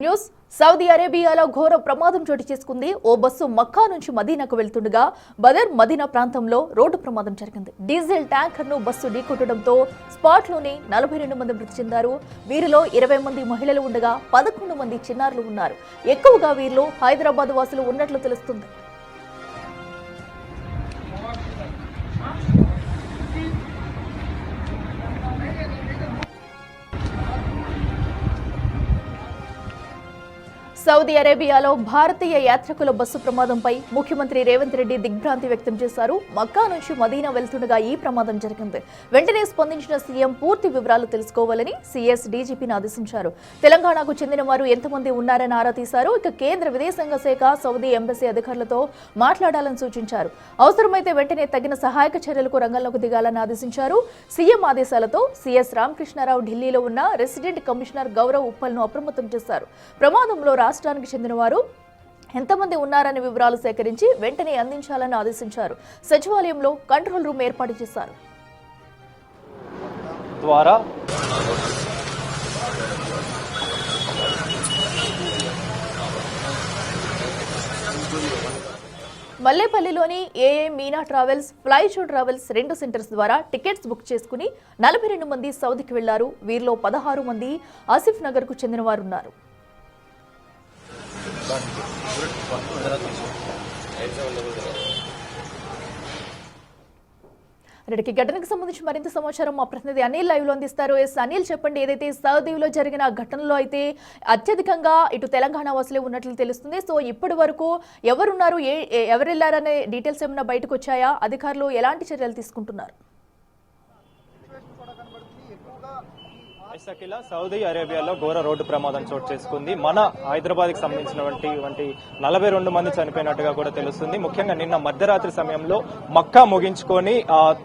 News Saudi అరేబియాలో ఘోర ప్రమాదం చోటు చేసుకుంది. ఓ బస్సు మక్కా నుంచి మదీనాకు వెళ్తుండగా బదర్ మదీనా ప్రాంతంలో రోడ్డు ప్రమాదం జరిగింది. డీజిల్ ట్యాంకర్ ను బస్సు ఢీకొట్టడంతో స్పాట్లోనే 42 మంది మృతి చెందారు. వీరిలో 20 మంది మహిళలు ఉండగా 11 మంది చిన్నారులు ఉన్నారు. ఎక్కువగా వీరిలో హైదరాబాద్ వాసులు ఉన్నట్లు తెలుస్తుంది. సౌదీ అరేబియాలో భారతీయ యాత్రికుల బస్సు ప్రమాదంపై ముఖ్యమంత్రి రేవంత్ రెడ్డి దిగ్భ్రాంతి వ్యక్తం చేశారు. మక్కా నుంచి మదీనా వెళ్తుండగా ఈ ప్రమాదం జరిగింది. వెంటనే స్పందించిన సీఎం పూర్తి వివరాలు తెలుసుకోవాలని సీఎస్ డీజీపీని ఆదేశించారు. తెలంగాణకు చెందిన వారు ఎంతమంది ఉన్నారని ఆరా తీశారు. ఇక కేంద్ర విదేశాంగ శాఖ సౌదీ ఎంబసీ అధికారులతో మాట్లాడాలని సూచించారు. అవసరమైతే వెంటనే తగిన సహాయక చర్యలకు రంగంలోకి దిగాలని ఆదేశించారు. సీఎం ఆదేశాలతో సీఎస్ రామకృష్ణారావు ఢిల్లీలో ఉన్న రెసిడెంట్ కమిషనర్ గౌరవ్ ఉప్పల్ను అప్రమత్తం చేశారు. ప్రమాదంలో రాష్ట్రానికి చెందిన వారు ఎంతమంది ఉన్నారనే వివరాలు సేకరించి వెంటనే అందించాలని ఆదేశించారు. సచివాలయంలో కంట్రోల్ రూమ్ ఏర్పాటు చేశారు. మల్లేపల్లిలోని ఏఏ మీనా ట్రావెల్స్, ఫ్లైజో ట్రావెల్స్ 2 సెంటర్స్ ద్వారా టికెట్స్ బుక్ చేసుకుని 42 మంది సౌదీకి వెళ్లారు. వీరిలో 16 మంది ఆసిఫ్ నగర్ కు చెందిన వారు ఉన్నారు. రెడ్డికి ఘటనకు సంబంధించి మరింత సమాచారం మా ప్రతినిధి అనిల్ లైవ్ లో అందిస్తారు. అనిల్, చెప్పండి, ఏదైతే సౌదీలో జరిగిన ఘటనలో అయితే అత్యధికంగా ఇటు తెలంగాణ వాసులే ఉన్నట్లు తెలుస్తుంది. సో ఇప్పటి వరకు ఎవరున్నారు, ఎవరు వెళ్లారనే డీటెయిల్స్ ఏమైనా బయటకు వచ్చాయా? అధికారులు ఎలాంటి చర్యలు తీసుకుంటున్నారు? సౌదీ అరేబియాలో ఘోర రోడ్డు ప్రమాదం చోటు చేసుకుంది. మన హైదరాబాద్ కి సంబంధించినటువంటి 42 మంది చనిపోయినట్టుగా కూడా తెలుస్తుంది. ముఖ్యంగా నిన్న మధ్యరాత్రి సమయంలో మక్కా ముగించుకొని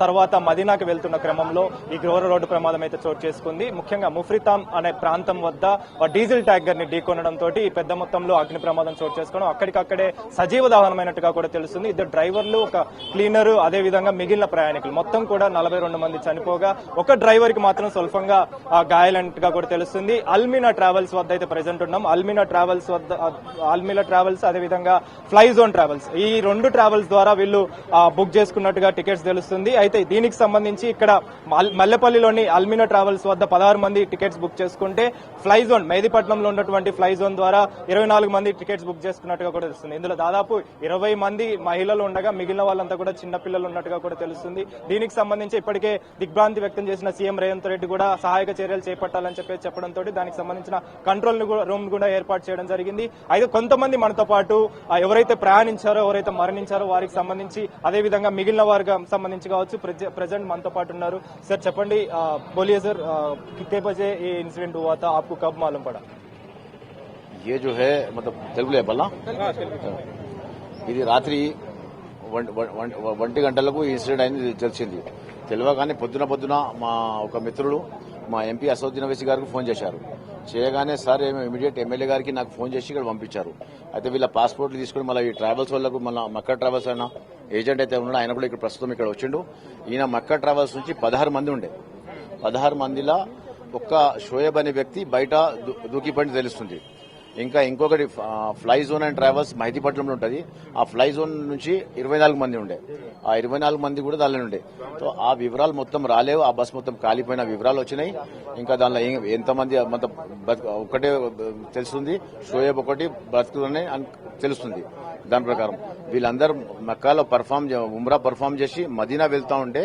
తర్వాత మదీనాకి వెళ్తున్న క్రమంలో ఈ ఘోర రోడ్డు ప్రమాదం అయితే చోటు చేసుకుంది. ముఖ్యంగా ముఫ్రితాం అనే ప్రాంతం వద్ద డీజిల్ ట్యాంకర్ ని ఢీకొనడంతో పెద్ద మొత్తంలో అగ్ని ప్రమాదం చోటు చేసుకోవడం, అక్కడికక్కడే సజీవ దహనమైనట్టుగా కూడా తెలుస్తుంది. ఇద్దరు డ్రైవర్లు, ఒక క్లీనర్, అదే విధంగా మిగిలిన ప్రయాణికులు మొత్తం కూడా 42 మంది చనిపోగా ఒక డ్రైవర్ కి మాత్రం స్వల్పంగా గాయాలంటగా కూడా తెలుస్తుంది. అల్మినా ట్రావెల్స్ వద్ద అయితే ప్రెసెంట్ ఉన్నాం. అల్మినా ట్రావెల్స్ అదేవిధంగా ఫ్లైజోన్ ట్రావెల్స్, ఈ 2 ట్రావెల్స్ ద్వారా వీళ్ళు బుక్ చేసుకున్నట్టుగా టికెట్స్ తెలుస్తుంది. అయితే దీనికి సంబంధించి ఇక్కడ మల్లెపల్లిలోని అల్మినా ట్రావెల్స్ వద్ద 16 మంది టికెట్స్ బుక్ చేసుకుంటే ఫ్లైజోన్ మెహదీపట్నంలో ఉన్నటువంటి ఫ్లైజోన్ ద్వారా 24 మంది టికెట్స్ బుక్ చేసుకున్నట్టుగా కూడా తెలుస్తుంది. ఇందులో దాదాపు 20 మంది మహిళలు ఉండగా మిగిలిన వాళ్ళంతా కూడా చిన్నపిల్లలు ఉన్నట్టుగా కూడా తెలుస్తుంది. దీనికి సంబంధించి ఇప్పటికే దిగ్భ్రాంతి వ్యక్తం చేసిన సీఎం రేవంత్ రెడ్డి కూడా సహాయక చర్యలు చేపట్టాలని చెప్పడంతో దానికి సంబంధించిన కంట్రోల్ రూమ్ కూడా ఏర్పాటు చేయడం జరిగింది. అయితే కొంతమంది మనతో పాటు ఎవరైతే ప్రయాణించారో, ఎవరైతే మరణించారో వారికి సంబంధించి, అదేవిధంగా మిగిలిన వారికి సంబంధించి కావచ్చు ప్రెసెంట్ మనతో పాటు ఉన్నారు. సార్ చెప్పండి, बोलिए सर, कितने बजे ये इंसिडेंट हुआ था, आपको कब मालूम पड़ा? ये जो है मतलब తెలుగులో చెప్పాలా, ఇది రాత్రి 1 గంటలకు ఇన్సిడెంట్ అయింది తెలిసింది. తెలియగానే పొద్దున మా ఒక మిత్రుడు మా ఎంపీ అసదుద్దీన్ ఓవైసీ గారికి ఫోన్ చేశారు. చేయగానే సార్ ఇమీడియట్ ఎమ్మెల్యే గారికి నాకు ఫోన్ చేసి ఇక్కడ పంపించారు. అయితే వీళ్ళ పాస్పోర్ట్లు తీసుకుని మళ్ళీ ఈ ట్రావెల్స్ వాళ్ళకు మళ్ళీ మక్కా ట్రావెల్స్ అయినా ఏజెంట్ అయితే ఉన్నాడు, ఆయన కూడా ఇక్కడ ప్రస్తుతం ఇక్కడ వచ్చిండు. ఈయన మక్కా ట్రావెల్స్ నుంచి 16 మంది ఉండే. 16 మందిలో ఒక్క షోయబ్ అనే వ్యక్తి బయట దూకిపడి తెలుస్తుంది. ఇంకా ఇంకొకటి ఫ్లై జోన్ అండ్ ట్రావెల్స్ మెహదీపట్నంలో ఉంటుంది. ఆ ఫ్లై జోన్ నుంచి 24 మంది ఉండే. ఆ 24 మంది కూడా దానిలో ఉండే. సో ఆ వివరాలు మొత్తం రాలేవు. ఆ బస్ మొత్తం కాలిపోయిన వివరాలు వచ్చినాయి. ఇంకా దానిలో ఎంతమంది ఒకటే తెలుస్తుంది, షోయబ్ ఒకటి బతుకుతుందని తెలుస్తుంది. దాని ప్రకారం వీళ్ళందరూ మక్కాలో ఉమ్రా పర్ఫామ్ చేసి మదీనా వెళ్తా ఉంటే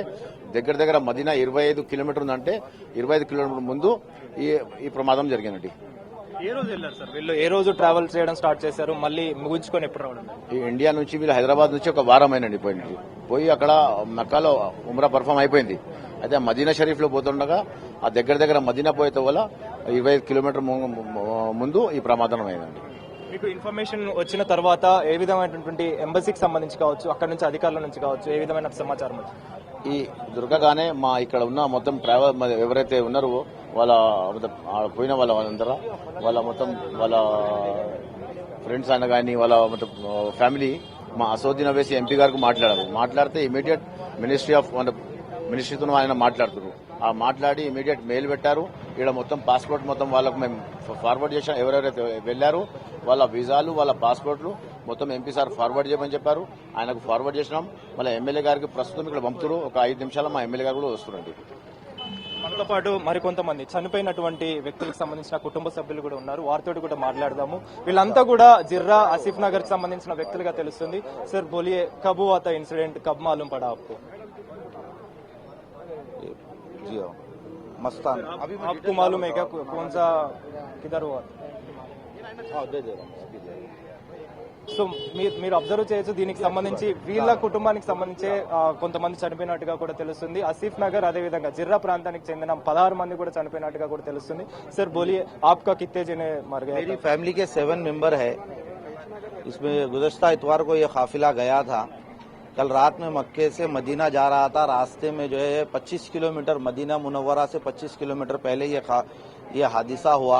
దగ్గర మదీనా 25 కిలోమీటర్ ఉందంటే 25 కిలోమీటర్ ముందు ఈ ప్రమాదం జరిగిందండి. ఏ రోజు వెళ్ళారు సార్ వీళ్ళు? ఏ రోజు ట్రావెల్ చేయడం స్టార్ట్ చేశారు? మళ్ళీ ముగించుకొని ఎప్పుడు రావడం? ఈ ఇండియా నుంచి వీళ్ళు హైదరాబాద్ నుంచి ఒక వారం అయినండి పోయి అక్కడ మక్కాలో ఉమ్రా పర్ఫామ్ అయిపోయింది. అయితే మదీనా షరీఫ్ లో పోతుండగా ఆ దగ్గర మదీనా పోయేతో వల్ల 25 కిలోమీటర్ ముందు ఈ ప్రమాదం అయిందండి. మీకు ఇన్ఫర్మేషన్ వచ్చిన తర్వాత ఏ విధమైనటువంటి ఎంబసీకి సంబంధించి కావచ్చు, అక్కడ నుంచి అధికారుల నుంచి కావచ్చు, ఏ విధమైన సమాచారం వచ్చింది? ఈ దొరకగానే మా ఇక్కడ ఉన్న మొత్తం ట్రావెల్ ఎవరైతే ఉన్నారో వాళ్ళ పోయిన వాళ్ళందరూ వాళ్ళ మొత్తం వాళ్ళ ఫ్రెండ్స్ అయినా కానీ వాళ్ళ మొత్తం ఫ్యామిలీ మా అసదుద్దీన్ ఓవైసీ ఎంపీ గారికి మాట్లాడారు. మాట్లాడితే ఇమీడియట్ మినిస్ట్రీతో ఆయన మాట్లాడుతున్నారు. ఆ మాట్లాడి ఇమీడియట్ మెయిల్ పెట్టారు. ఇక్కడ మొత్తం పాస్పోర్ట్ మొత్తం వాళ్ళకు మేము ఫార్వర్డ్ చేసాం. ఎవరెవరైతే వెళ్లారో వాళ్ళ వీసాలు వాళ్ళ పాస్పోర్ట్లు మొత్తం ఎంపీ సార్ ఫార్వర్డ్ చేయమని చెప్పారు. ఆయనకు ఫార్వర్డ్ చేసినాం. మళ్ళీ ఎమ్మెల్యే గారికి ప్రస్తుతం ఇక్కడ పంపుతారు. ఒక 5 నిమిషాల్లో మా ఎమ్మెల్యే గారు కూడా వస్తున్నారండి. మనతో పాటు మరికొంతమంది చనిపోయినటువంటి వ్యక్తులకు సంబంధించిన కుటుంబ సభ్యులు కూడా ఉన్నారు. వారితో కూడా మాట్లాడదాము. వీళ్ళంతా కూడా జిర్రా ఆసిఫ్ నగర్ కి సంబంధించిన వ్యక్తులుగా తెలుస్తుంది. సార్ బోలియే కబ్ हुआ था इंसिडेंट, कब मालूम पड़ा आपको? जी हाँ, मस्तान अभी आपको मालूम है क्या कौन सा किधर हुआ? हाँ, दे रहा हूँ अभी दे रहा हूँ. సో మీరు అబ్జర్వ్ చేయొచ్చు. దీనికి సంబంధించి వీళ్ళ కుటుంబానికి సంబంధించి కొంతమంది చనిపోయినట్టుగా కూడా తెలుస్తుంది. ఆసిఫ్ నగర్ అదేవిధంగా జిర్రా ప్రాంతానికి చెందిన 16 మంది కూడా చనిపోయినట్టుగా కూడా తెలుస్తుంది. సార్ బోలియే आपका कितने जने मर गए? मेरी फैमिली के 7 मेंबर है. इसमें गुज़श्ता इतवार को ये काफिला गया था. कल रात में मक्के से मदीना जा रहा था. रास्ते में जो है 25 किलोमीटर मदीना मुनव्वरा से 25 किलोमीटर पहले ये हादसा हुआ,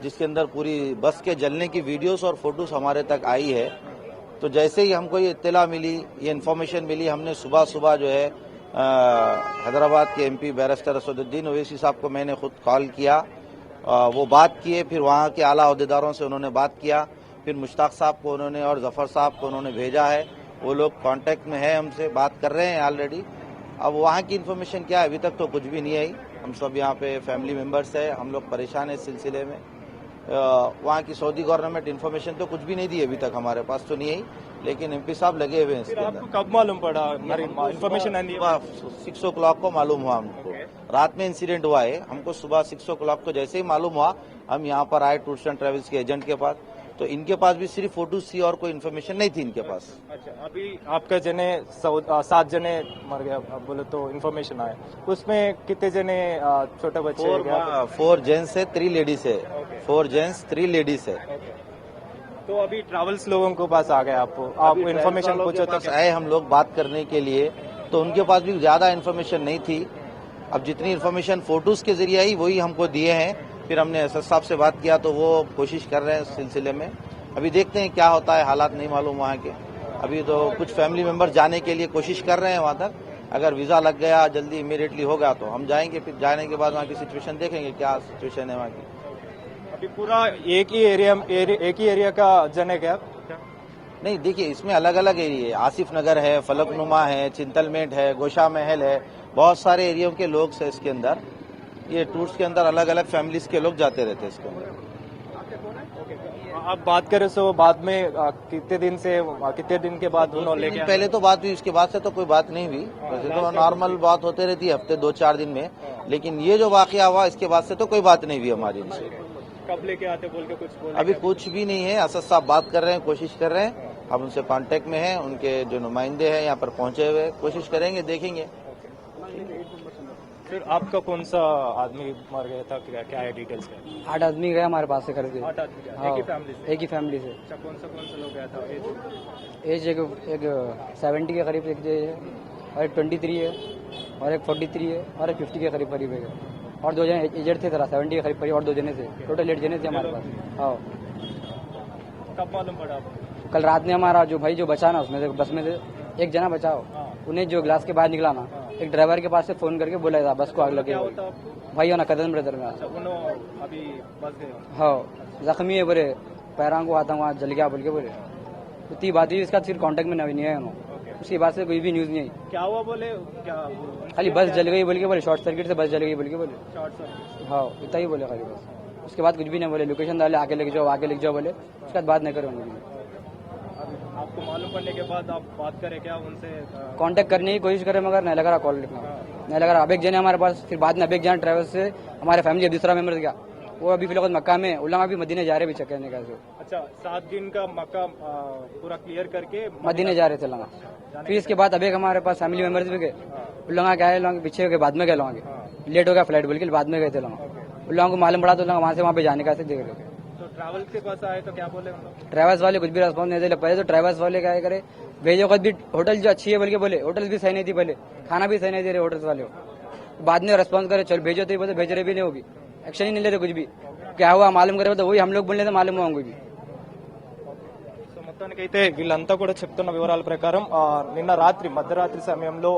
जिसके अंदर पूरी बस के जलने की वीडियोस और फोटोज हमारे तक आई है. तो जैसे ही हमको ये इत्तला मिली, ये इन्फॉर्मेशन मिली, हमने सुबह जो है हैदराबाद के एमपी बैरिस्टर असदुद्दीन ओवैसी साहब को मैंने खुद कॉल किया. वो बात किए, फिर वहाँ के आला अहदेदारों से उन्होंने बात किया. फिर मुश्ताक साहब को उन्होंने और जफर साहब को उन्होंने भेजा है. वो लोग कांटेक्ट में है, हमसे बात कर रहे हैं ऑलरेडी. अब वहाँ की इन्फॉर्मेशन क्या है, अभी तक तो कुछ भी नहीं आई. हम सब यहाँ पे फैमिली मेंबर्स है, हम लोग परेशान है इस सिलसिले में. वहाँ की सऊदी गवर्नमेंट इन्फॉर्मेशन तो कुछ भी नहीं दी अभी तक, हमारे पास तो नहीं आई. लेकिन एमपी साहब लगे हुए हैं इसके अंदर. आपको कब मालूम पड़ा? इन्फॉर्मेशन 6 o'clock को मालूम हुआ हमको. रात में इंसिडेंट हुआ है. हमको सुबह 6 o'clock को जैसे ही मालूम हुआ, हम यहाँ पर आए टूर्स एंड ट्रेवल्स के एजेंट के पास. तो इनके पास भी सिर्फ फोटोज थी और कोई इन्फॉर्मेशन नहीं थी इनके पास. अच्छा, अभी आपका जने 7 जने मर गया आप बोले तो इन्फॉर्मेशन आया. उसमें कितने जने छोटे बच्चे हैं क्या? 4 जेंट्स है, 3 लेडीज है. 4 जेंट्स 3 लेडीज है. तो अभी ट्रैवल्स लोगों को पास आ गए आप इन्फॉर्मेशन पूछो तो पास आए हम लोग बात करने के लिए, तो उनके पास भी ज्यादा इन्फॉर्मेशन नहीं थी. अब जितनी इन्फॉर्मेशन फोटोज के जरिए आई वही हमको दिए हैं. फिर हमने एसएस साहब से बात किया तो वो कोशिश कर रहे हैं इस सिलसिले में. अभी देखते हैं क्या होता है, हालात नहीं मालूम वहाँ के. अभी तो कुछ फैमिली मेंबर जाने के लिए कोशिश कर रहे हैं वहाँ तक. अगर वीजा लग गया जल्दी इमीडिएटली होगा तो हम जाएंगे. फिर जाने के बाद वहाँ की सिचुएशन देखेंगे क्या सिचुएशन है वहाँ की. अभी पूरा एक ही एरिया का जन है क्या? नहीं, देखिए इसमें अलग अलग एरिया है. आसिफ नगर है, फलकनुमा है, चिंतलमेंट है, गोशा महल है. बहुत सारे एरियो के लोग हैं इसके अंदर. ये टूर्स के अंदर अलग अलग फैमिलीज के लोग जाते रहते हैं इसके अंदर. आप बात करें तो बाद में कितने दिन के बाद उन्होंने लेके पहले तो बात हुई, उसके बाद से तो कोई बात नहीं हुई. वैसे तो नॉर्मल बात होते रहती है हफ्ते 2-4 दिन में. लेकिन ये जो वाकया हुआ इसके बाद से तो कोई बात नहीं हुई हमारी इनसे. कब लेके आते बोल के कुछ बोले? अभी कुछ भी नहीं है. असद साहब बात कर रहे हैं, कोशिश कर रहे हैं. हम उनसे कांटेक्ट में हैं. उनके जो नुमाइंदे हैं यहाँ पर पहुंचे हुए, कोशिश करेंगे, देखेंगे. फिर आपका कौन सा आदमी मर गया था, क्या है डिटेल्स? 8 आदमी गए हमारे पास से करके. 8 आदमी गए? हाँ, एक ही फैमिली से? एक ही फैमिली से. अच्छा, कौन सा लोग गया था? एज एक 70 के करीब एक है, और एक 23 है, और एक 43 है, और एक 50 के करीब है. और 2 जने एजेड थे, 70 के करीब और 2 जने थे. टोटल 8 जने थे हमारे पास. हाँ, कब मालूम पड़ा आपको? कल रात में हमारा जो भाई जो बचा ना उसमें से बस में से एक जना बचाओ, उन्हें जो ग्लास के बाहर निकला ना, एक ड्राइवर के पास से फोन करके बोला था बस को आग लगे. भाई हो ना कदम ब्रदर में. अभी बस गए? हाँ, जख्मी है बोले, पैरों को आता वहाँ जल गया बोल के बोले. इतनी बात हुई, इसका फिर कांटेक्ट में नहीं है उन्होंने. उसके बाद से कोई भी न्यूज नहीं आई. क्या हुआ बोले? क्या खाली बस जल गई बोल के बोले, शॉर्ट सर्किट से बस जल गई बोल के बोले. Short circuit? हाँ, इतना ही बोले खाली बस. उसके बाद कुछ भी नहीं बोले. लोकेशन डाले, आगे लेके जाओ बोले. उसके बाद बात नहीं करे उन्होंने. आपको मालूम पड़ने के बाद आप बात करें क्या उनसे? कांटेक्ट करने की कोशिश करे मगर नहीं लग रहा कॉल लिखना. नहीं लग रहा. अब एक जने हमारे पास, फिर बाद में अब एक जन ट्रैवल से हमारे फैमिली दूसरा मेंबर गया, वो अभी फिलहाल मक्का में, उल्लामा भी मदीने जा रहे भी चेक करने का. अच्छा, 7 दिन का मक्का पूरा क्लियर करके मदीने जा रहे थे लंगा. फिर इसके बाद अब एक हमारे पास फैमिली मेंबर्स भी गए. उल्लामा क्या है, पीछे गए, बाद में गए लोगे. लेट हो गया फ्लाइट बोल के बाद में गए थे लोग. उल्लामा को मालूम पड़ा तो वहाँ से वहाँ पे जाने का ऐसे देख रहे. तो ट्रैवल के पास आए तो क्या बोले? ट्रैवल्स वाले कुछ भी रेस्पॉन्स नहीं दे. पहले तो ट्रैवल्स वाले क्या करे, भेजो खुद भी होटल जो अच्छी है बोल के बोले, होटल भी सही नहीं थी पहले, खाना भी सही नहीं दे रहे होटल्स वाले. बाद में रेस्पॉन्स करे, चल भेजो तो बोलते भेज रहे भी नहीं होगी. एक्शन ही नहीं लेते कुछ भी. क्या हुआ मालूम करे तो वही हम लोग बोल रहे थे, मालूम हुआ उनको भी. మొత్తానికైతే వీళ్ళంతా కూడా చెప్తున్న వివరాల ప్రకారం నిన్న మధ్యరాత్రి సమయంలో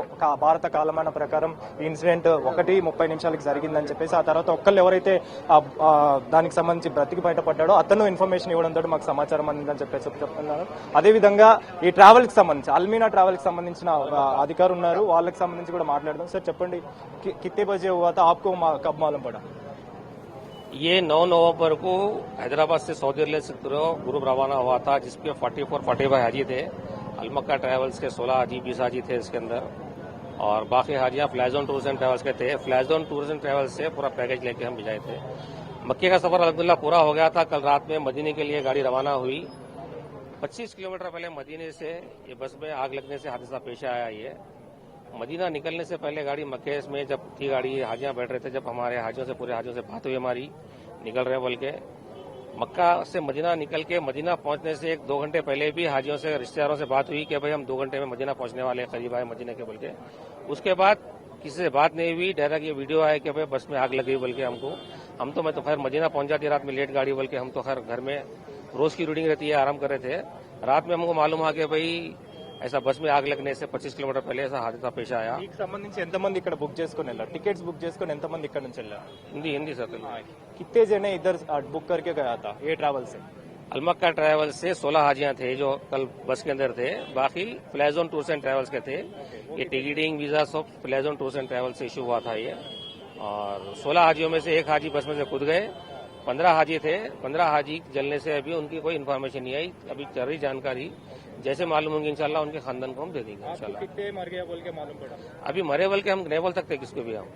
భారత కాలమాన ప్రకారం ఈ ఇన్సిడెంట్ 1:30 జరిగిందని చెప్పేసి ఆ తర్వాత ఒక్కళ్ళు ఎవరైతే దానికి సంబంధించి బ్రతికి బయటపడ్డాడో అతను ఇన్ఫర్మేషన్ ఇవ్వడంతో మాకు సమాచారం అందిందని చెప్పేసి చెప్తున్నారు. అదేవిధంగా ఈ ట్రావెల్ కి సంబంధించి అల్మీనా ట్రావెల్ కి సంబంధించిన అధికారులు ఉన్నారు, వాళ్ళకి సంబంధించి కూడా మాట్లాడదాం. సార్ చెప్పండి, కిత్తే బజే హువా తా ఆప్కో కబ్ మాలూమ్ పడా? ये 9 नवंबर को हैदराबाद से सऊदी अरब से ग्रुप रवाना हुआ था, जिसके 44-45 हाजी थे. अलमक्का ट्रैवल्स के 16 हाजी 20 हाजी थे इसके अंदर, और बाकी हाजियां फ्लैजोन टूर्स एंड ट्रैवल्स के थे. फ्लैजोन टूर्स एंड ट्रैवल्स से पूरा पैकेज लेके हम भिजाए थे. मक्के का सफर अल्हम्दुलिल्लाह पूरा हो गया था. कल रात में मदीने के लिए गाड़ी रवाना हुई. 25 किलोमीटर पहले मदीने से ये बस में आग लगने से हादसा पेश आया. ये मदीना निकलने से पहले गाड़ी मक्के में जब थी, गाड़ी हाजियां बैठ रहे थे, जब हमारे हाजियों से पूरे हाजियों से बात हुई हमारी निकल रहे बोल के, मक्का से मदीना निकल के मदीना पहुंचने से 1-2 घंटे पहले भी हाजियों से रिश्तेदारों से बात हुई कि भाई हम 2 घंटे में मदीना पहुंचने वाले, करीब आए मदीना के बोल के. उसके बाद किसी से बात नहीं हुई, डायरेक्ट ये वीडियो आया कि भाई बस में आग लगी बोल के हमको. मैं तो खैर मदीना पहुंच जाती रात में लेट गाड़ी बोल के, हम तो खैर घर में रोज की रूटीन रहती है, आराम कर रहे थे. रात में हमको मालूम हुआ कि भाई ऐसा बस में आग लगने से 25 किलोमीटर पहले ऐसा हादसा पेश आया. దీనికి సంబంధించి ఎంతమంది ఇక్కడ బుక్ చేసుకుని వెళ్ళారు? టికెట్స్ బుక్ చేసుకుని ఎంతమంది ఇక్కడ నుంచి వెళ్ళారు? हिंदी सर. कितने जने इधर बुक करके गया था ये ट्रैवल से? अलमक्का ट्रैवल से 16 हाजियां थे जो कल बस के अंदर थे. बाकी फ्लैजोन टूर्स एंड ट्रैवल्स के थे. ये टिकटिंग वीजा सब फ्लैजोन टूर्स एंड ट्रैवल्स से इशू हुआ था ये. और 16 हाजियों में से एक हाजी बस में से कूद गए. 15 हाजी थे. 15 हाजी जलने से अभी उनकी कोई इन्फॉर्मेशन नहीं आई. अभी चल रही जानकारी, जैसे मालूम होंगे इंशाल्लाह उनके खानदान को हम दे देंगे इंशाल्लाह. कितने मर गया बोल के मालूम पड़ा? अभी मरे बोल के हम नहीं बोल सकते किसको भी हम,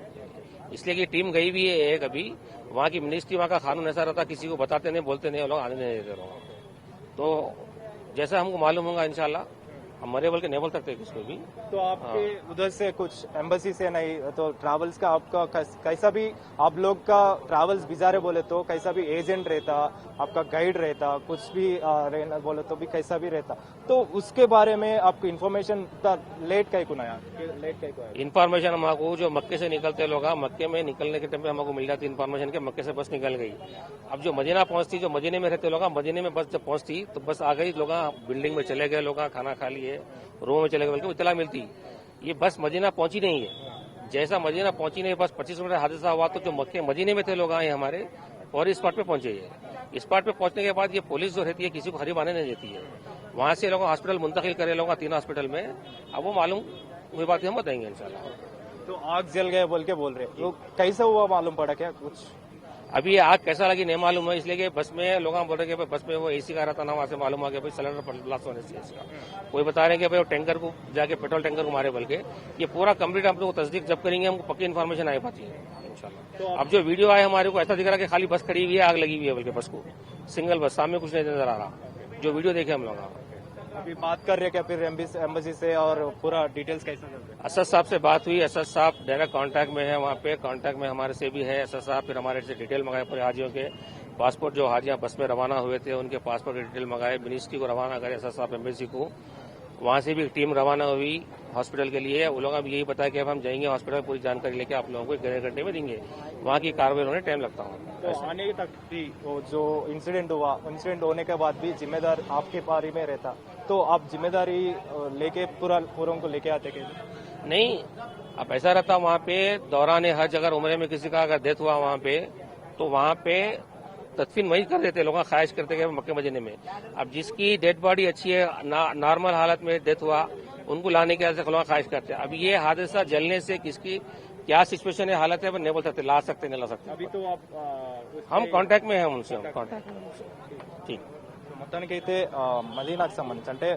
इसलिए कि टीम गई भी है एक. अभी वहाँ की मिनिस्ट्री, वहाँ का कानून ऐसा रहता, किसी को बताते नहीं, बोलते नहीं, लोग आने नहीं देते लोग. तो जैसा हमको मालूम होगा इंशाल्लाह, हम मरे बोल के नहीं बोल सकते किसको भी. तो आपके उधर से कुछ एम्बेसी से नहीं तो ट्रैवल्स का आपका कैसा भी आप लोग का ट्रैवल्स बिजारे बोले तो कैसा भी एजेंट रहता, आपका गाइड रहता, कुछ भी रहना बोले तो भी कैसा भी रहता, तो उसके बारे में आपको इन्फॉर्मेशन लेट का ही आया? इन्फॉर्मेशन हमको जो मक्के से निकलते लोग, मक्के में निकलने के टाइम पे हमको मिल जाती इन्फॉर्मेशन के मक्के से बस निकल गई. अब जो मदीना पहुंचती, जो मदीने में रहते लोग, मदीने में बस जब पहुंचती तो बस आ गई, लोग बिल्डिंग में चले गए, लोग खाना खा लिए, रूम में चले गए, बल्कि इतला मिलती. ये बस मदीना पहुंची नहीं है. जैसा मदीना पहुंची नहीं, बस 25 मिनट हादसा हुआ तो जो मक्के मदीने में थे लोग आए हमारे और इस स्पॉट पे पहुंचे. ये स्पॉट पे पहुंचने के बाद ये पुलिस जो रहती है किसी को करीब आने नहीं देती है. वहां से लोग हॉस्पिटल मुंतकिल करे, लोग 3 हॉस्पिटल में. अब वो मालूम हुई बात हम बताएंगे इंशाल्लाह. तो आग जल गए बोल के बोल रहे, तो कैसा हुआ मालूम पड़ा क्या कुछ? अभी ये आग कैसा लगी नहीं मालूम है, इसलिए कि बस में लोग बोल रहे कि बस में वो एसी का रहता ना, वहां से मालूम हुआ कि भाई सिलेंडर ब्लास्ट होने से इसका. कोई बता रहे हैं कि भाई वो टैंकर को जाके पेट्रोल टैंकर को मारे बोल के. ये पूरा कंप्लीट हम लोग तस्दीक जब करेंगे हमको पक्की इन्फॉर्मेशन आ पाती है इंशाल्लाह. तो अब जो वीडियो आया हमारे को ऐसा दिख रहा है कि खाली बस खड़ी हुई है, आग लगी हुई है बोल के बस को, सिंगल बस, सामने कुछ नहीं नजर आ रहा. जो वीडियो देखे हम लोग अभी बात कर रहे हैं क्या फिर एम्बेसी से और पूरा डिटेल्स कैसा चल रहा है? असद साहब से बात हुई. असद साहब डायरेक्ट कांटेक्ट में है, वहाँ पे कांटेक्ट में हमारे से भी है असद साहब. फिर हमारे से डिटेल मंगाए पूरे हाजियों के पासपोर्ट, जो हाजियां बस में रवाना हुए थे उनके पासपोर्ट की डिटेल मंगाए, मिनिस्ट्री को रवाना करे असद साहब एम्बेसी को. वहाँ से भी एक टीम रवाना हुई हॉस्पिटल के लिए. वो लोग अब यही बताया कि अब हम जाएंगे हॉस्पिटल, पूरी जानकारी लेके आप लोगों को 1 घंटे में देंगे. वहाँ की कार्रवाई होने टाइम लगता है. तो आने तक भी वो जो इंसिडेंट हुआ, इंसिडेंट होने के बाद भी जिम्मेदार आपके बारे में रहता, तो आप जिम्मेदारी लेके पूरों को लेके आते क्या? नहीं, अब ऐसा रहता वहाँ पे दौरान हज, अगर उम्र में किसी का अगर डेथ हुआ वहाँ पे, तो वहाँ पे तदफीन वही कर देते लोग, ख्वाहिश करते गए मक्के मदीने में. अब जिसकी डेड बॉडी अच्छी है, नॉर्मल हालत में डेथ हुआ, उनको लाने के लिए लोग ख्वाहिश करते हैं. अब ये हादसा जलने से किसकी क्या सिचुएशन है, हालत है, वो नहीं बोल सकते, ला सकते नहीं ला सकते. अभी तो आप हम कांटेक्ट में हैं उनसे, हम कांटेक्ट में उनसे. ठीक. మొత్తానికైతే మదీనాకు సంబంధించి అంటే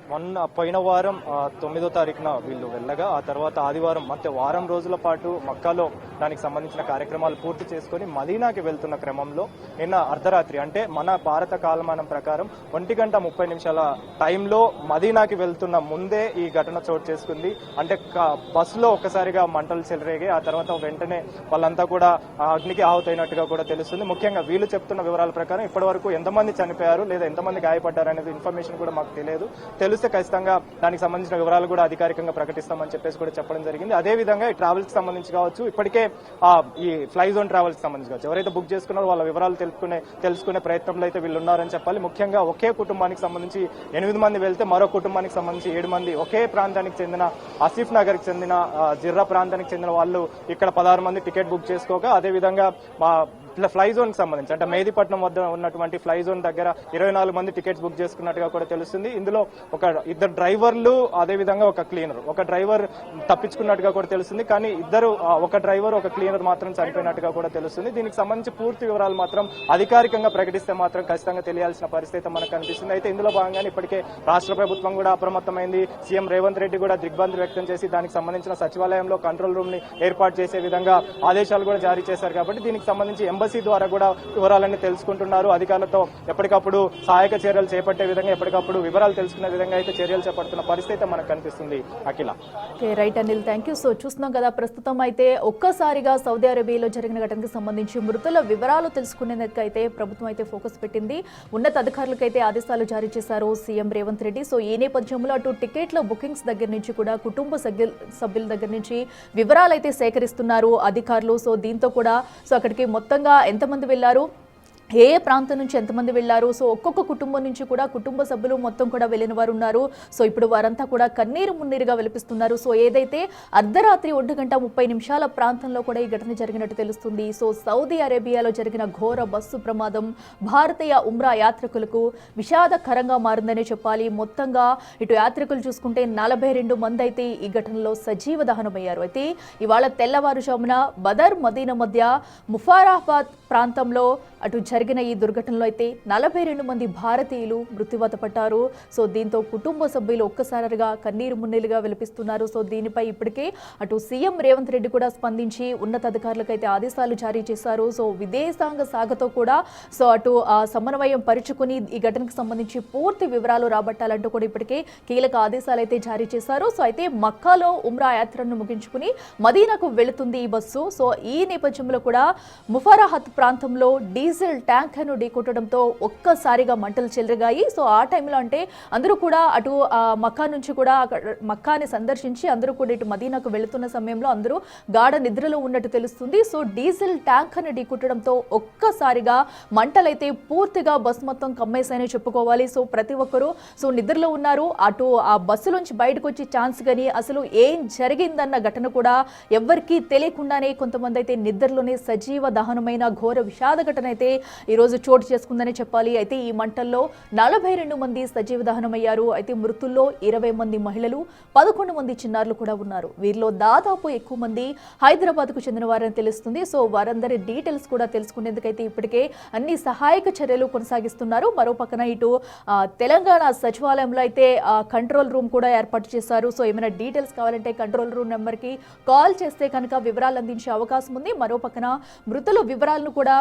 మొన్న పోయిన వారం 9వ తారీఖున వీళ్ళు వెళ్ళగా ఆ తర్వాత ఆదివారం అంటే వారం రోజుల పాటు మక్కాలో దానికి సంబంధించిన కార్యక్రమాలు పూర్తి చేసుకుని మదీనాకి వెళ్తున్న క్రమంలో నిన్న అర్ధరాత్రి అంటే మన భారత కాలమానం ప్రకారం 1:30 టైంలో మదీనాకి వెళ్తున్న ముందే ఈ ఘటన చోటు చేసుకుంది. అంటే బస్సులో ఒక్కసారిగా మంటలు చెలరేగాయి. ఆ తర్వాత వెంటనే వాళ్ళంతా కూడా అగ్నికి ఆహుతైనట్టుగా కూడా తెలుస్తుంది. ముఖ్యంగా వీళ్ళు చెప్తున్న వివరాల ప్రకారం ఇప్పటి వరకు ఎంతమంది చనిపోయారు లేదా ఎంతమంది గాయపడ్డారు అనేది ఇన్ఫర్మేషన్ కూడా మాకు తెలియదు. తెలిస్తే ఖచ్చితంగా దానికి సంబంధించిన వివరాలు కూడా అధికారికంగా ప్రకటిస్తామని చెప్పేసి కూడా చెప్పడం జరిగింది. అదే విధంగా ఈ ట్రావెల్స్ కి సంబంధించి కావచ్చు, ఇప్పటికే ఈ ఫ్లై జోన్ ట్రావెల్స్ కి సంబంధించి కావచ్చు, ఎవరైతే బుక్ చేసుకున్నారో వాళ్ళ వివరాలు తెలుసుకునే ప్రయత్నంలో అయితే వీళ్ళు ఉన్నారని చెప్పాలి. ముఖ్యంగా ఒకే కుటుంబానికి సంబంధించి 8 మంది వెళ్తే మరో కుటుంబానికి సంబంధించి 7 మంది ఒకే ప్రాంతానికి చెందిన ఆసిఫ్ నగర్ కి చెందిన జిర్రా ప్రాంతానికి చెందిన వాళ్ళు ఇక్కడ 16 మంది టికెట్ బుక్ చేసుకోగా, అదేవిధంగా ఫ్లై జోన్ కి సంబంధించి అంటే మెహదీపట్నం వద్ద ఉన్నటువంటి ఫ్లై జోన్ దగ్గర 24 మంది టికెట్స్ బుక్ చేసుకున్నట్టుగా కూడా తెలుస్తుంది. ఇందులో ఇద్దరు డ్రైవర్లు, అదేవిధంగా ఒక క్లీనర్, ఒక డ్రైవర్ తప్పించుకున్నట్టుగా కూడా తెలుస్తుంది. కానీ ఒక డ్రైవర్ ఒక క్లీనర్ మాత్రం చనిపోయినట్టుగా కూడా తెలుస్తుంది. దీనికి సంబంధించి పూర్తి వివరాలు మాత్రం అధికారికంగా ప్రకటిస్తే మాత్రం ఖచ్చితంగా తెలియాల్సిన పరిస్థితి మనకు కనిపిస్తుంది. అయితే ఇందులో భాగంగానే ఇప్పటికే రాష్ట్ర ప్రభుత్వం కూడా అప్రమత్తమైంది. సీఎం రేవంత్ రెడ్డి కూడా దిగ్భ్రాంతి వ్యక్తం చేసి దానికి సంబంధించిన సచివాలయంలో కంట్రోల్ రూమ్ ని ఏర్పాటు చేసే విధంగా ఆదేశాలు కూడా జారీ చేశారు. కాబట్టి దీనికి సంబంధించి ఎంబసీ ద్వారా కూడా వివరాలన్నీ తెలుసుకుంటున్నారు. అధికారులతో ఎప్పటికప్పుడు సహాయక చర్యలు చేపట్టే విధంగా, ఎప్పటికప్పుడు వివరాలు తెలుసుకునే విధంగా అయితే చర్యలు చేపడుతున్న పరిస్థితి మనకు కనిపిస్తుంది. Akhila. Right Anil, thank you. So చూస్తున్నాం కదా, ప్రస్తుతం అయితే ఒక్కసారిగా సౌదీ అరేబియాలో జరిగిన ఘటనకు సంబంధించి మృతుల వివరాలు తెలుసుకునేందుకైతే ప్రభుత్వం అయితే ఫోకస్ పెట్టింది. ఉన్నత అధికారులకైతే ఆదేశాలు జారీ చేశారు సీఎం రేవంత్ రెడ్డి. సో ఈ నేపథ్యంలో అటు టికెట్ల బుకింగ్స్ దగ్గర నుంచి కూడా కుటుంబ సభ్యుల దగ్గర నుంచి వివరాలు అయితే సేకరిస్తున్నారు అధికారులు. సో దీంతో కూడా అక్కడికి మొత్తంగా ఎంతమంది వెళ్లారు, ఏ ప్రాంతం నుంచి ఎంతమంది వెళ్లారు, సో ఒక్కొక్క కుటుంబం నుంచి కూడా కుటుంబ సభ్యులు మొత్తం కూడా వెళ్ళిన వారు ఉన్నారు. సో ఇప్పుడు వారంతా కూడా కన్నీరు మున్నీరుగా విలపిస్తున్నారు. సో ఏదైతే అర్ధరాత్రి 1:30 ప్రాంతంలో కూడా ఈ ఘటన జరిగినట్టు తెలుస్తుంది. సో సౌదీ అరేబియాలో జరిగిన ఘోర బస్సు ప్రమాదం భారతీయ ఉమ్రా యాత్రికులకు విషాదకరంగా మారిందనే చెప్పాలి. మొత్తంగా ఇటు యాత్రికులు చూసుకుంటే 42 మంది అయితే ఈ ఘటనలో సజీవ దహనమయ్యారు. అయితే ఇవాళ తెల్లవారుజామున బదర్ మదీనా మధ్య ముఫారాబాద్ ప్రాంతంలో అటు జరిగిన ఈ దుర్ఘటనలో అయితే 42 మంది భారతీయులు మృత్యువాత పడ్డారు. సో దీంతో కుటుంబ సభ్యులు ఒక్కసారిగా కన్నీరు మున్నీలుగా విలపిస్తున్నారు. సో దీనిపై ఇప్పటికే అటు సీఎం రేవంత్ రెడ్డి కూడా స్పందించి ఉన్నతాధికారులకు అయితే ఆదేశాలు జారీ చేశారు. సో విదేశాంగ శాఖతో కూడా అటు సమన్వయం పరుచుకుని ఈ ఘటనకు సంబంధించి పూర్తి వివరాలు రాబట్టాలంటూ కూడా ఇప్పటికే కీలక ఆదేశాలు అయితే జారీ చేశారు. సో అయితే మక్కాలో ఉమ్రా యాత్రను ముగించుకుని మదీనాకు వెళుతుంది ఈ బస్సు. సో ఈ నేపథ్యంలో కూడా ముఫారాహత్ ప్రాంతంలో డీజిల్ ట్యాంకర్ను ఢీకొట్టడంతో ఒక్కసారిగా మంటలు చెలరేగాయి. సో ఆ టైంలో అంటే అందరూ కూడా అటు మక్కా నుంచి కూడా మక్కాని సందర్శించి అందరూ కూడా ఇటు మదీనాకు వెళుతున్న సమయంలో అందరూ గాఢ నిద్రలో ఉన్నట్టు తెలుస్తుంది. సో డీజిల్ ట్యాంకర్ను ఢీకొట్టడంతో ఒక్కసారిగా మంటలైతే పూర్తిగా బస్సు మొత్తం కమ్మేశాయని చెప్పుకోవాలి. సో ప్రతి ఒక్కరూ నిద్రలో ఉన్నారు. అటు ఆ బస్సులోంచి బయటకు వచ్చే ఛాన్స్ కానీ అసలు ఏం జరిగిందన్న ఘటన కూడా ఎవ్వరికీ తెలియకుండానే కొంతమంది అయితే నిద్రలోనే సజీవ దహనమైన ఘోర విషాద ఘటన అయితే ఈరోజు చోటు చేసుకుందని చెప్పాలి. అయితే ఈ మంటల్లో 42 మంది సజీవ దహనమయ్యారు. అయితే మృతుల్లో 20 మంది మహిళలు, 11 మంది చిన్నారులు కూడా ఉన్నారు. వీరిలో దాదాపు ఎక్కువ మంది హైదరాబాద్కు చెందిన వారని తెలుస్తుంది. సో వారందరి డీటెయిల్స్ కూడా తెలుసుకునేందుకైతే ఇప్పటికే అన్ని సహాయక చర్యలు కొనసాగిస్తున్నారు. మరో పక్కన ఇటు తెలంగాణ సచివాలయంలో అయితే కంట్రోల్ రూమ్ కూడా ఏర్పాటు చేశారు. సో ఏమైనా డీటెయిల్స్ కావాలంటే కంట్రోల్ రూమ్ నెంబర్కి కాల్ చేస్తే కనుక వివరాలు అందించే అవకాశం ఉంది. మరో పక్కన మృతుల వివరాలను కూడా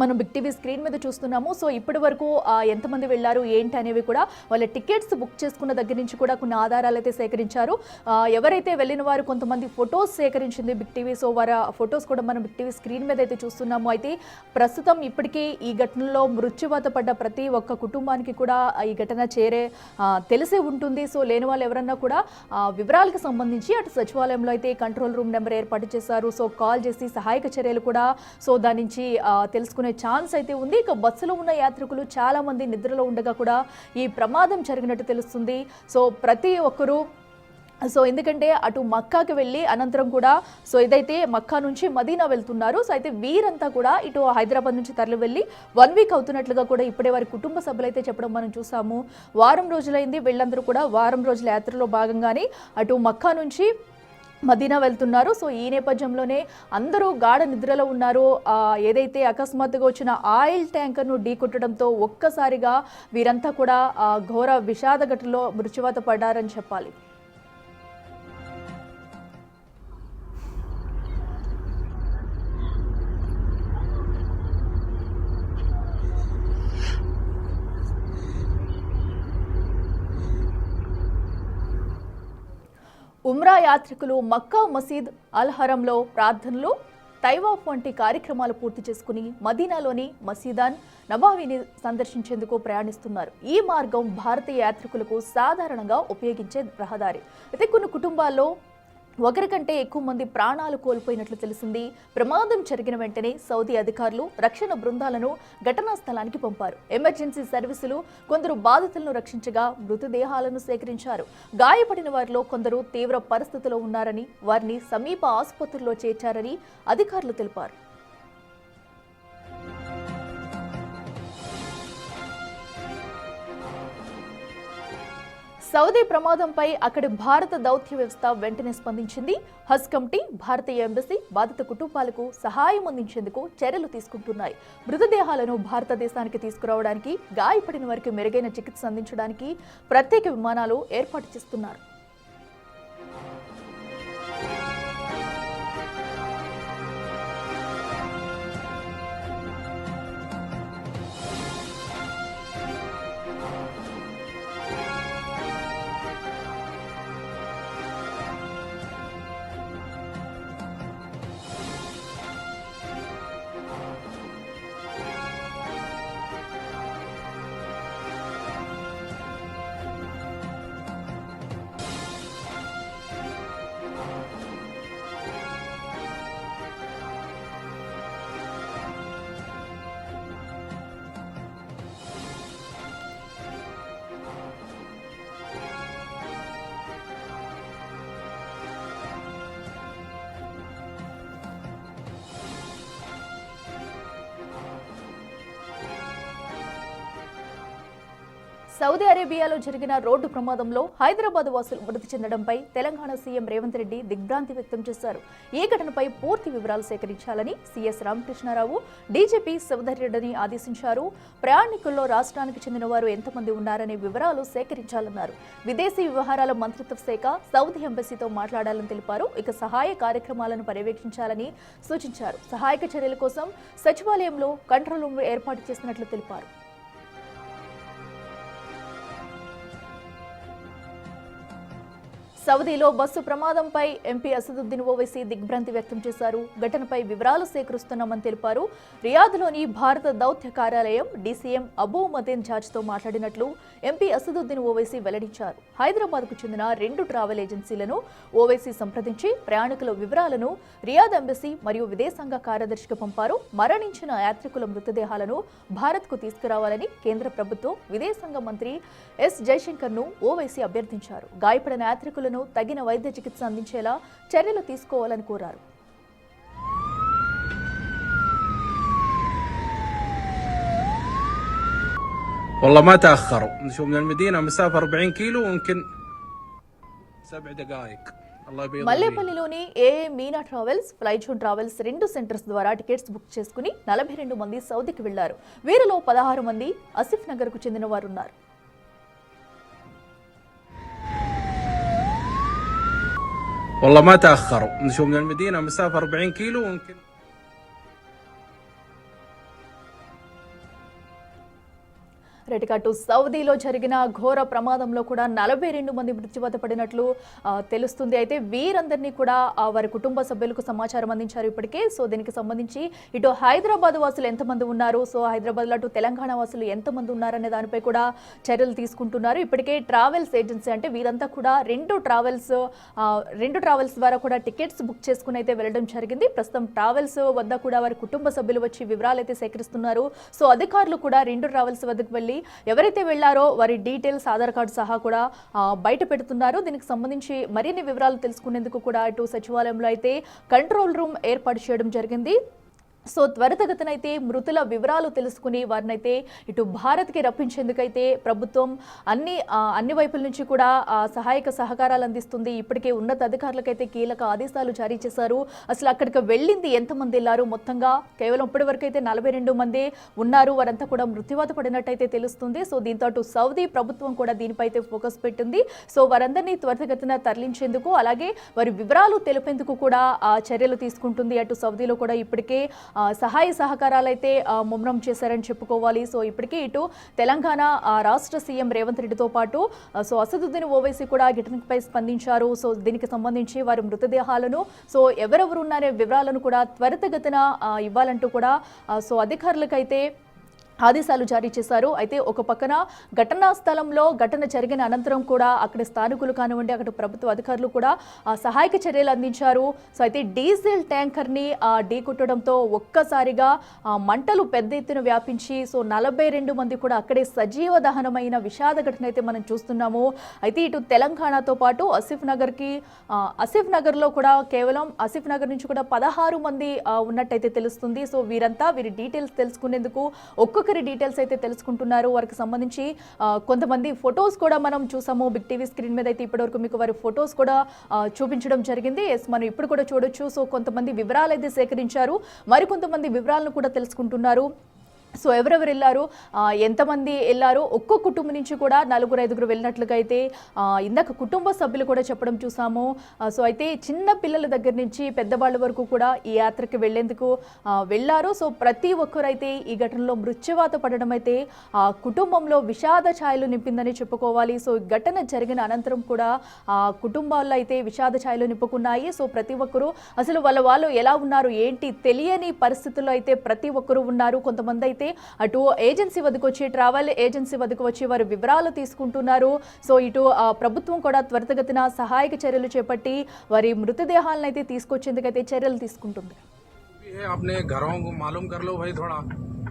మనం బిగ్ టీవీ స్క్రీన్ మీద చూస్తున్నాము. సో ఇప్పటి వరకు ఎంతమంది వెళ్లారు ఏంటి అనేవి కూడా వాళ్ళ టికెట్స్ బుక్ చేసుకున్న దగ్గర నుంచి కూడా కొన్ని ఆధారాలు అయితే సేకరించారు. ఎవరైతే వెళ్ళిన వారు కొంతమంది ఫొటోస్ సేకరించింది బిగ్ టీవీ. సో వారి ఫొటోస్ కూడా మనం బిగ్ టీవీ స్క్రీన్ మీద అయితే చూస్తున్నాము. అయితే ప్రస్తుతం ఇప్పటికీ ఈ ఘటనలో మృత్యువాత పడ్డ ప్రతి ఒక్క కుటుంబానికి కూడా ఈ ఘటన తెలిసే ఉంటుంది. సో లేని వాళ్ళు ఎవరన్నా కూడా వివరాలకు సంబంధించి అటు సచివాలయంలో అయితే కంట్రోల్ రూమ్ నెంబర్ ఏర్పాటు చేశారు. సో కాల్ చేసి సహాయక చర్యలు కూడా దాని నుంచి తెలుసుకునే ఛాన్స్ అయితే ఉంది. ఇక బస్సులో ఉన్న యాత్రికులు చాలా మంది నిద్రలో ఉండగా కూడా ఈ ప్రమాదం జరిగినట్టు తెలుస్తుంది. సో ప్రతి ఒక్కరూ ఎందుకంటే అటు మక్కాకి వెళ్ళి అనంతరం కూడా ఇదైతే మక్కా నుంచి మదీనా వెళ్తున్నారు. సో అయితే వీరంతా కూడా ఇటు హైదరాబాద్ నుంచి తరలి వెళ్ళి 1 వీక్ అవుతున్నట్లుగా కూడా ఇప్పుడే వారి కుటుంబ సభ్యులు అయితే చెప్పడం మనం చూసాము. వారం రోజులైంది వీళ్ళందరూ కూడా వారం రోజుల యాత్రలో భాగంగానే అటు మక్కా నుంచి మదీనా వెళ్తున్నారు. సో ఈ నేపథ్యంలోనే అందరూ గాఢ నిద్రలో ఉన్నారు. ఏదైతే అకస్మాత్తుగా వచ్చిన ఆయిల్ ట్యాంకర్ను ఢీకొట్టడంతో ఒక్కసారిగా వీరంతా కూడా ఘోర విషాద ఘటనలో మృత్యువాత పడ్డారని చెప్పాలి. ఉమ్రా యాత్రికులు మక్కా మసీద్ అల్ హరంలో ప్రార్థనలు తైవాఫ్ వంటి కార్యక్రమాలు పూర్తి చేసుకుని మదీనాలోని మసీదాన్ నబావీని సందర్శించేందుకు ప్రయాణిస్తున్నారు. ఈ మార్గం భారతీయ యాత్రికులకు సాధారణంగా ఉపయోగించే రహదారి. అయితే కొన్ని కుటుంబాల్లో ఒకరికంటే ఎక్కువ మంది ప్రాణాలు కోల్పోయినట్లు తెలిసింది. ప్రమాదం జరిగిన వెంటనే సౌదీ అధికారులు రక్షణ బృందాలను ఘటనా స్థలానికి పంపారు. ఎమర్జెన్సీ సర్వీసులు కొందరు బాధితులను రక్షించగా మృతదేహాలను సేకరించారు. గాయపడిన వారిలో కొందరు తీవ్ర పరిస్థితిలో ఉన్నారని, వారిని సమీప ఆసుపత్రుల్లో చేర్చారని అధికారులు తెలిపారు. సౌదీ ప్రమాదంపై అక్కడి భారత దౌత్య వ్యవస్థ వెంటనే స్పందించింది. హజ్ కమిటీ, భారతీయ ఎంబసీ బాధిత కుటుంబాలకు సహాయం అందించేందుకు చర్యలు తీసుకుంటున్నాయి. మృతదేహాలను భారతదేశానికి తీసుకురావడానికి, గాయపడిన వారికి మెరుగైన చికిత్స అందించడానికి ప్రత్యేక విమానాలు ఏర్పాటు చేస్తున్నారు. సౌదీ అరేబియాలో జరిగిన రోడ్డు ప్రమాదంలో హైదరాబాద్ వాసులు మృతి చెందడంపై తెలంగాణ సీఎం రేవంత్ రెడ్డి దిగ్భ్రాంతి వ్యక్తం చేశారు. ఈ ఘటనపై పూర్తి వివరాలు సేకరించాలని సీఎస్ రామకృష్ణారావు డీజీపీ శివధర్ రెడ్డిని ఆదేశించారు. ప్రయాణికుల్లో రాష్ట్రానికి చెందిన వారు ఎంతమంది ఉన్నారనే వివరాలు సేకరించాలన్నారు. విదేశీ వ్యవహారాల మంత్రిత్వ శాఖ సౌదీ ఎంబసీతో మాట్లాడాలని తెలిపారు. ఇక సహాయ కార్యక్రమాలను పర్యవేక్షించాలని సూచించారు. సహాయక చర్యల కోసం సచివాలయంలో కంట్రోల్ రూమ్ ఏర్పాటు చేసినట్లు తెలిపారు. సౌదీలో బస్సు ప్రమాదంపై ఎంపీ అసదుద్దీన్ ఓవైసీ దిగ్భ్రాంతి వ్యక్తం చేశారు. ఘటనపై వివరాలు సేకరిస్తున్నామని తెలిపారు. రియాద్లోని భారత దౌత్య కార్యాలయం డీసీఎం అబూ మదీన్ జాజ్తో మాట్లాడినట్లు ఎంపీ అసదుద్దీన్ ఓవైసీ వెల్లడించారు. హైదరాబాద్కు చెందిన 2 ట్రావెల్ ఏజెన్సీలను ఓవైసీ సంప్రదించి ప్రయాణికుల వివరాలను రియాద్ ఎంబసీ మరియు విదేశాంగ కార్యదర్శికి పంపారు. మరణించిన యాత్రికుల మృతదేహాలను భారత్కు తీసుకురావాలని కేంద్ర ప్రభుత్వం విదేశాంగ మంత్రి ఎస్ జైశంకర్ను ఓవైసీ అభ్యర్థించారు. గాయపడిన యాత్రికులను తగిన వైద్య చికిత్స అందించేలా చర్యలు తీసుకోవాలని కోరారు. والله ما تأخروا، نشوف من المدينة مسافة 40 كيلو ويمكن 7 دقائق. الله يبيض. మల్లేపల్లిలోని ఏఏ మీనా ట్రావెల్స్, ఫ్లైజోన్ ట్రావెల్స్ 2 సెంటర్స్ ద్వారా టికెట్స్ బుక్ చేసుకుని 42 మంది సౌదీకి వెళ్లారు. వీరిలో 16 మంది ఆసిఫ్ నగర్కు చెందిన వారు ఉన్నారు. والله ما تأخروا، نشوف من المدينة مسافة 40 كيلو ويمكن రెటికాటు సౌదీలో జరిగిన ఘోర ప్రమాదంలో కూడా 42 మంది మృత్యువాత పడినట్లు తెలుస్తుంది. అయితే వీరందరినీ కూడా వారి కుటుంబ సభ్యులకు సమాచారం అందించారు ఇప్పటికే. సో దీనికి సంబంధించి ఇటు హైదరాబాద్ వాసులు ఎంతమంది ఉన్నారు, సో హైదరాబాద్లో అటు తెలంగాణ వాసులు ఎంతమంది ఉన్నారనే దానిపై కూడా చర్యలు తీసుకుంటున్నారు. ఇప్పటికే ట్రావెల్స్ ఏజెన్సీ అంటే వీరంతా కూడా 2 ట్రావెల్స్ ద్వారా కూడా టికెట్స్ బుక్ చేసుకుని అయితే వెళ్ళడం జరిగింది. ప్రస్తుతం ట్రావెల్స్ వద్ద కూడా వారి కుటుంబ సభ్యులు వచ్చి వివరాలు అయితే సేకరిస్తున్నారు. సో అధికారులు కూడా 2 ట్రావెల్స్ వద్దకు వెళ్ళి ఎవరైతే వెళ్లారో వారి డీటెయిల్స్, ఆధార్ కార్డు సహా కూడా బయట పెడుతున్నారు. దీనికి సంబంధించి మరిన్ని వివరాలు తెలుసుకునేందుకు కూడా ఇటు సచివాలయంలో అయితే కంట్రోల్ రూమ్ ఏర్పాటు చేయడం జరిగింది. సో త్వరితగతినైతే మృతుల వివరాలు తెలుసుకుని వారినైతే ఇటు భారత్కి రప్పించేందుకైతే ప్రభుత్వం అన్ని వైపుల నుంచి కూడా సహాయక సహకారాలు అందిస్తుంది. ఇప్పటికే ఉన్నత అధికారులకైతే కీలక ఆదేశాలు జారీ చేశారు. అసలు అక్కడికి వెళ్ళింది ఎంతమంది వెళ్ళారు, మొత్తంగా కేవలం ఇప్పటి వరకు అయితే 42 మంది ఉన్నారు. వారంతా కూడా మృత్యువాత పడినట్టయితే తెలుస్తుంది. సో దీంతో అటు సౌదీ ప్రభుత్వం కూడా దీనిపై అయితే ఫోకస్ పెట్టింది. సో వారందరినీ త్వరితగతిన తరలించేందుకు, అలాగే వారి వివరాలు తెలిపేందుకు కూడా చర్యలు తీసుకుంటుంది. అటు సౌదీలో కూడా ఇప్పటికే సహాయ సహకారాలు అయితే ముమ్మరం చేశారని చెప్పుకోవాలి. సో ఇప్పటికీ ఇటు తెలంగాణ రాష్ట్ర సీఎం రేవంత్ రెడ్డితో పాటు సో అసదుద్దీన్ ఓవైసీ కూడా ఘటనపై స్పందించారు. సో దీనికి సంబంధించి వారి మృతదేహాలను సో ఎవరెవరు ఉన్నారే వివరాలను కూడా త్వరితగతిన ఇవ్వాలంటూ కూడా సో అధికారులకైతే ఆదేశాలు జారీ చేశారు. అయితే ఒక పక్కన ఘటనా స్థలంలో ఘటన జరిగిన అనంతరం కూడా అక్కడ స్థానికులు కానివ్వండి, అక్కడ ప్రభుత్వ అధికారులు కూడా సహాయక చర్యలు అందించారు. సో అయితే డీజిల్ ట్యాంకర్ని ఢీకొట్టడంతో ఒక్కసారిగా మంటలు పెద్ద ఎత్తున వ్యాపించి సో 42 మంది కూడా అక్కడే సజీవ దహనమైన విషాద ఘటన అయితే మనం చూస్తున్నాము. అయితే ఇటు తెలంగాణతో పాటు ఆసిఫ్ నగర్లో కూడా కేవలం ఆసిఫ్ నగర్ నుంచి కూడా 16 మంది ఉన్నట్టయితే తెలుస్తుంది. సో వీరి డీటెయిల్స్ తెలుసుకునేందుకు ఒక్కొక్కరి డీటెయిల్స్ అయితే తెలుసుకుంటున్నారు. వారికి సంబంధించి కొంతమంది ఫొటోస్ కూడా మనం చూసాము బిగ్ టీవీ స్క్రీన్ మీద. అయితే ఇప్పటివరకు మీకు వారి ఫొటోస్ కూడా చూపించడం జరిగింది. మనం ఇప్పుడు కూడా చూడొచ్చు. సో కొంతమంది వివరాలు అయితే సేకరించారు, మరికొంతమంది వివరాలను కూడా తెలుసుకుంటున్నారు. సో ఎవరెవరు వెళ్ళారు, ఎంతమంది వెళ్ళారు, ఒక్కో కుటుంబం నుంచి కూడా 4-5 వెళ్ళినట్లుగా అయితే ఇందాక కుటుంబ సభ్యులు కూడా చెప్పడం చూసాము. సో అయితే చిన్న పిల్లల దగ్గర నుంచి పెద్దవాళ్ళ వరకు కూడా ఈ యాత్రకి వెళ్లేందుకు వెళ్ళారు. సో ప్రతి ఒక్కరైతే ఈ ఘటనలో మృత్యువాత పడడం అయితే కుటుంబంలో విషాద ఛాయలు నింపిందని చెప్పుకోవాలి. సో ఘటన జరిగిన అనంతరం కూడా కుటుంబాల్లో అయితే విషాద ఛాయలు నింపుకున్నాయి. సో ప్రతి ఒక్కరూ అసలు వాళ్ళు ఎలా ఉన్నారు ఏంటి తెలియని పరిస్థితుల్లో అయితే ప్రతి ఒక్కరూ ఉన్నారు. కొంతమంది అయితే అటు ఏజెన్సీ వద్దకు వచ్చి ట్రావెల్ ఏజెన్సీ వద్దకు వచ్చి వారి వివరాలు తీసుకుంటున్నారు. సో ఇటు ప్రభుత్వం కూడా త్వరితగతిన సహాయక చర్యలు చేపట్టి వారి మృతదేహాలను అయితే తీసుకొచ్చేందుకైతే చర్యలు తీసుకుంటుంది. अपने घरों को मालूम कर लो भाई थोड़ा,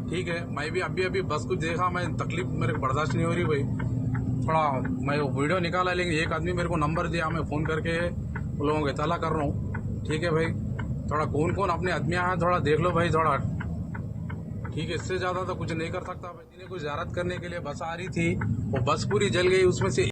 ठीक है. मैं भी अभी बस कुछ देखा, मैं तकलीफ मेरे को बर्दाश्त नहीं हो रही भाई. थोड़ा मैं वीडियो निकाला, लेकिन एक आदमी मेरे को नंबर दिया, मैं फोन करके उन लोगों को इत्तला कर रहा हूँ. ठीक है भाई, थोड़ा कौन कौन अपने आदमी हैं थोड़ा देख लो भाई थोड़ा, ठीक है. इससे ज्यादा तो कुछ नहीं कर सकता. इन्हें कुछ ज़ियारत करने के लिए बस आ रही थी, वो बस पूरी जल गई, उसमें से